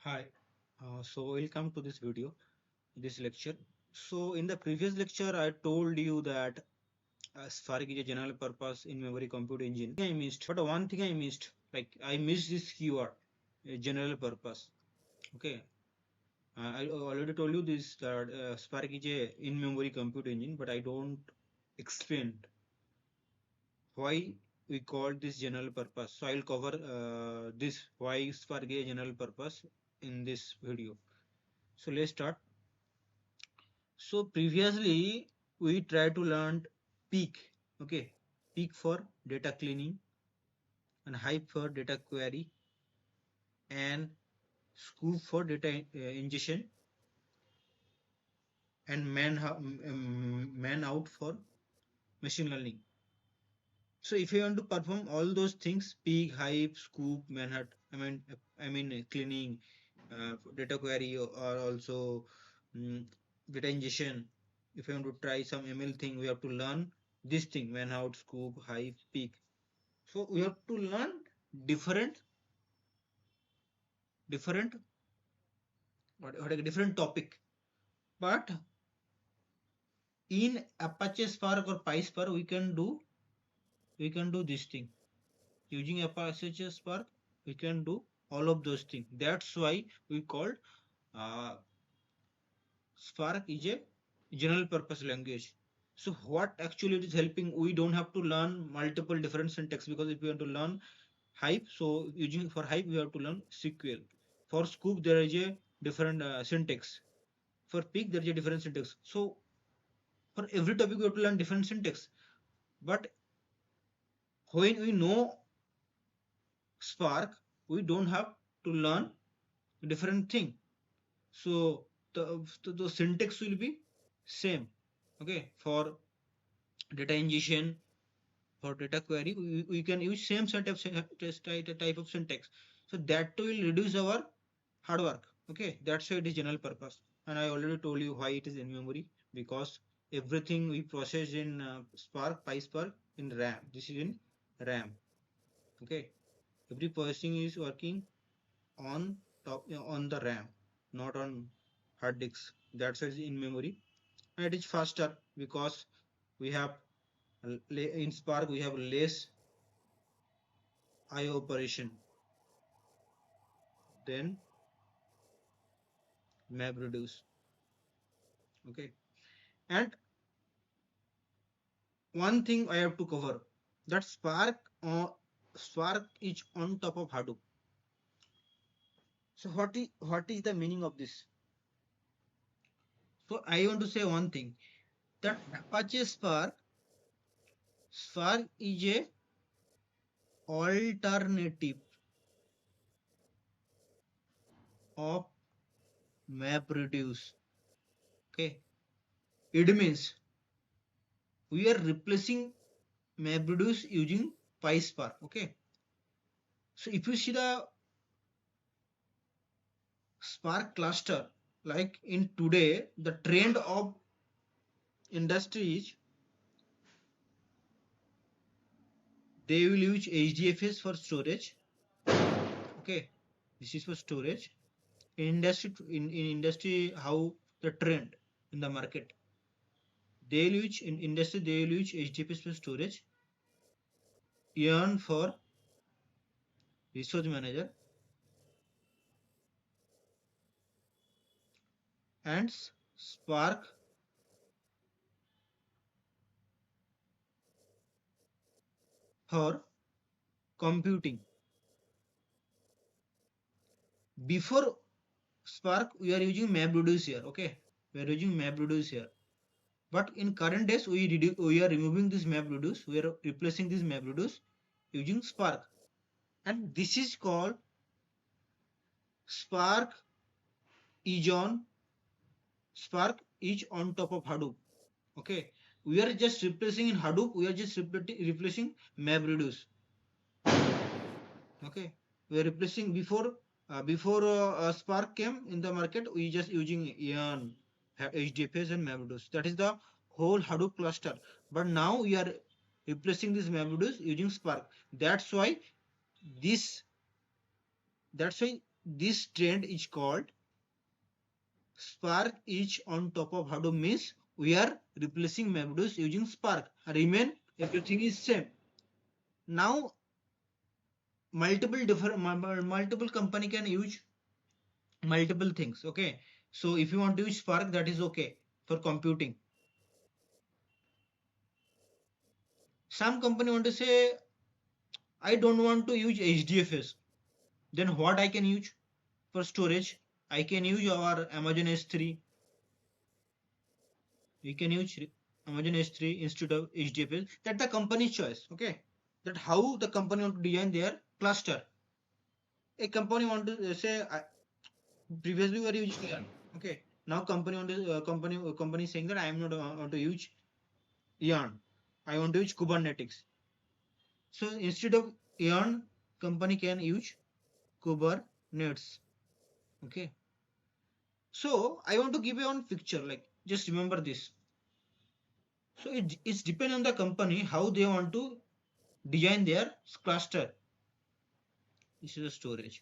Hi, welcome to this video, this lecture. So in the previous lecture, I told you that Spark is a general purpose in-memory compute engine. I missed, but one thing I missed, like I missed this keyword, a general purpose. Okay, I already told you this that Spark is a in-memory compute engine, but I don't explain why we call this general purpose. So I'll cover this why Spark is a general purpose in this video. So let's start. So previously we tried to learn peak, okay, peak for data cleaning and hype for data query and scoop for data ingestion and man out for machine learning. So if you want to perform all those things, peak, hype, scoop, manhunt, I mean cleaning, data query or also um, data ingestion. If you want to try some ML thing, we have to learn this thing: manhunt, scoop, hype, peak. So we have to learn different, different, what a different topic. But in Apache Spark or PySpark, we can do this thing. Using Apache Spark, we can do all of those things. That's why we called uh, Spark is a general purpose language. So what actually it is helping? We don't have to learn multiple different syntax, because if we want to learn hype, so using for hype we have to learn SQL. For scoop there is a different syntax. For peak there is a different syntax. So for every topic we have to learn different syntax. But when we know Spark, we don't have to learn different thing. So the syntax will be same. Okay, for data ingestion, for data query, we can use same set of type of syntax. So that will reduce our hard work. Okay, that's why it is general purpose. And I already told you why it is in memory, because everything we process in Spark, PySpark in RAM. This is in RAM. Okay, every processing is working on top on the RAM, not on hard disks. That's why it is in memory, and it is faster because we have in Spark we have less IO operation than MapReduce. Okay, and one thing I have to cover, that Spark is on top of Hadoop. So what is the meaning of this? So I want to say one thing, that Apache Spark is a alternative of MapReduce. Okay, it means we are replacing MapReduce using PySpark. Okay, so if you see the Spark cluster, like in today, the trend of industry is they will use HDFS for storage. Okay, this is for storage. In industry, how the trend in the market, they will use in industry they will use HDFS for storage, Earn for resource manager, and Spark for computing. Before Spark, we are using MapReduce here. Okay, we are using MapReduce here. But in current days, we are removing this MapReduce. We are replacing this MapReduce using Spark, and this is called Spark is on Spark is on top of Hadoop. Okay, we are just replacing in Hadoop. We are just replacing MapReduce. Okay, we are replacing before Spark came in the market. We just using Eon, HDFS and MapReduce. That is the whole Hadoop cluster. But now we are replacing this MapReduce using Spark. This that's why this trend is called Spark is on top of Hadoop means we are replacing MapReduce using Spark. Remain everything is same. Now multiple company can use multiple things. Okay, so if you want to use Spark, that is okay for computing. Some company want to say I don't want to use HDFS. Then what I can use for storage? I can use our Amazon S3. We can use Amazon S3 instead of HDFS. That's the company's choice. Okay, that how the company want to design their cluster. A company want to say previously we were using yarn. Okay, now company want to company saying that I am not want to use yarn. I want to use Kubernetes. So instead of yarn, company can use Kubernetes. Okay. So I want to give you one picture. Like just remember this. So it's depend on the company how they want to design their cluster. This is a storage.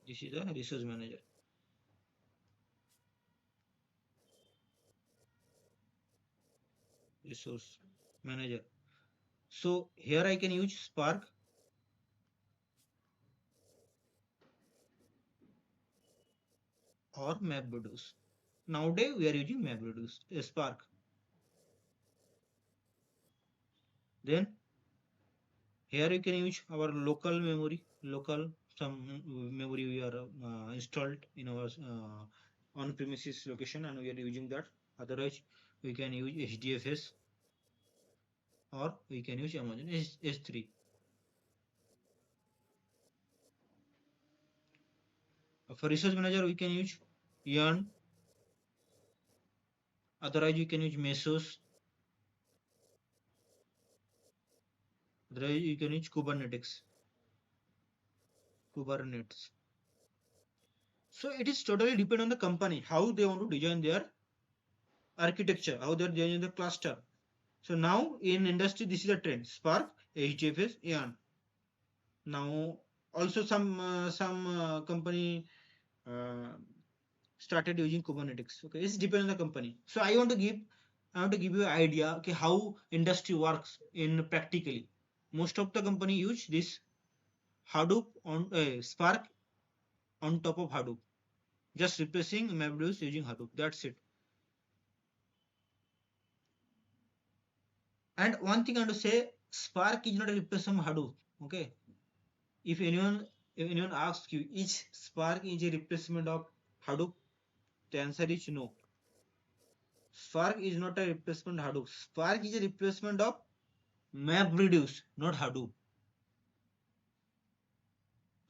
This is a resource manager. Resource manager. So here I can use Spark or MapReduce. Nowadays we are using MapReduce, Spark. Then here you can use our local memory, local some memory we are installed in our on-premises location, and we are using that. Otherwise, we can use HDFS or we can use Amazon S3. For resource manager, we can use Yarn. Otherwise, we can use Mesos. Otherwise, you can use Kubernetes. Kubernetes. So it is totally depend on the company how they want to design their architecture, how they are designing the cluster. So now in industry, this is a trend: Spark, HDFS, Yarn. Now also some company uh, started using Kubernetes. Okay, it's depend on the company. So I want to give you an idea. Okay, how industry works in practically. Most of the company use this Hadoop on Spark on top of Hadoop, just replacing MapReduce using Hadoop. That's it. And one thing I want to say, Spark is not a replacement of Hadoop. Okay, if anyone asks you, is Spark is a replacement of Hadoop? The answer is no. Spark is not a replacement of Hadoop. Spark is a replacement of MapReduce, not Hadoop.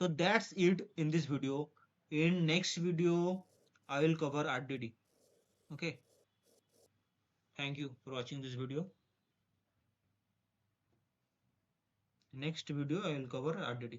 So that's it in this video. In next video, I will cover RDD. Okay. Thank you for watching this video. Next video, I will cover RDD.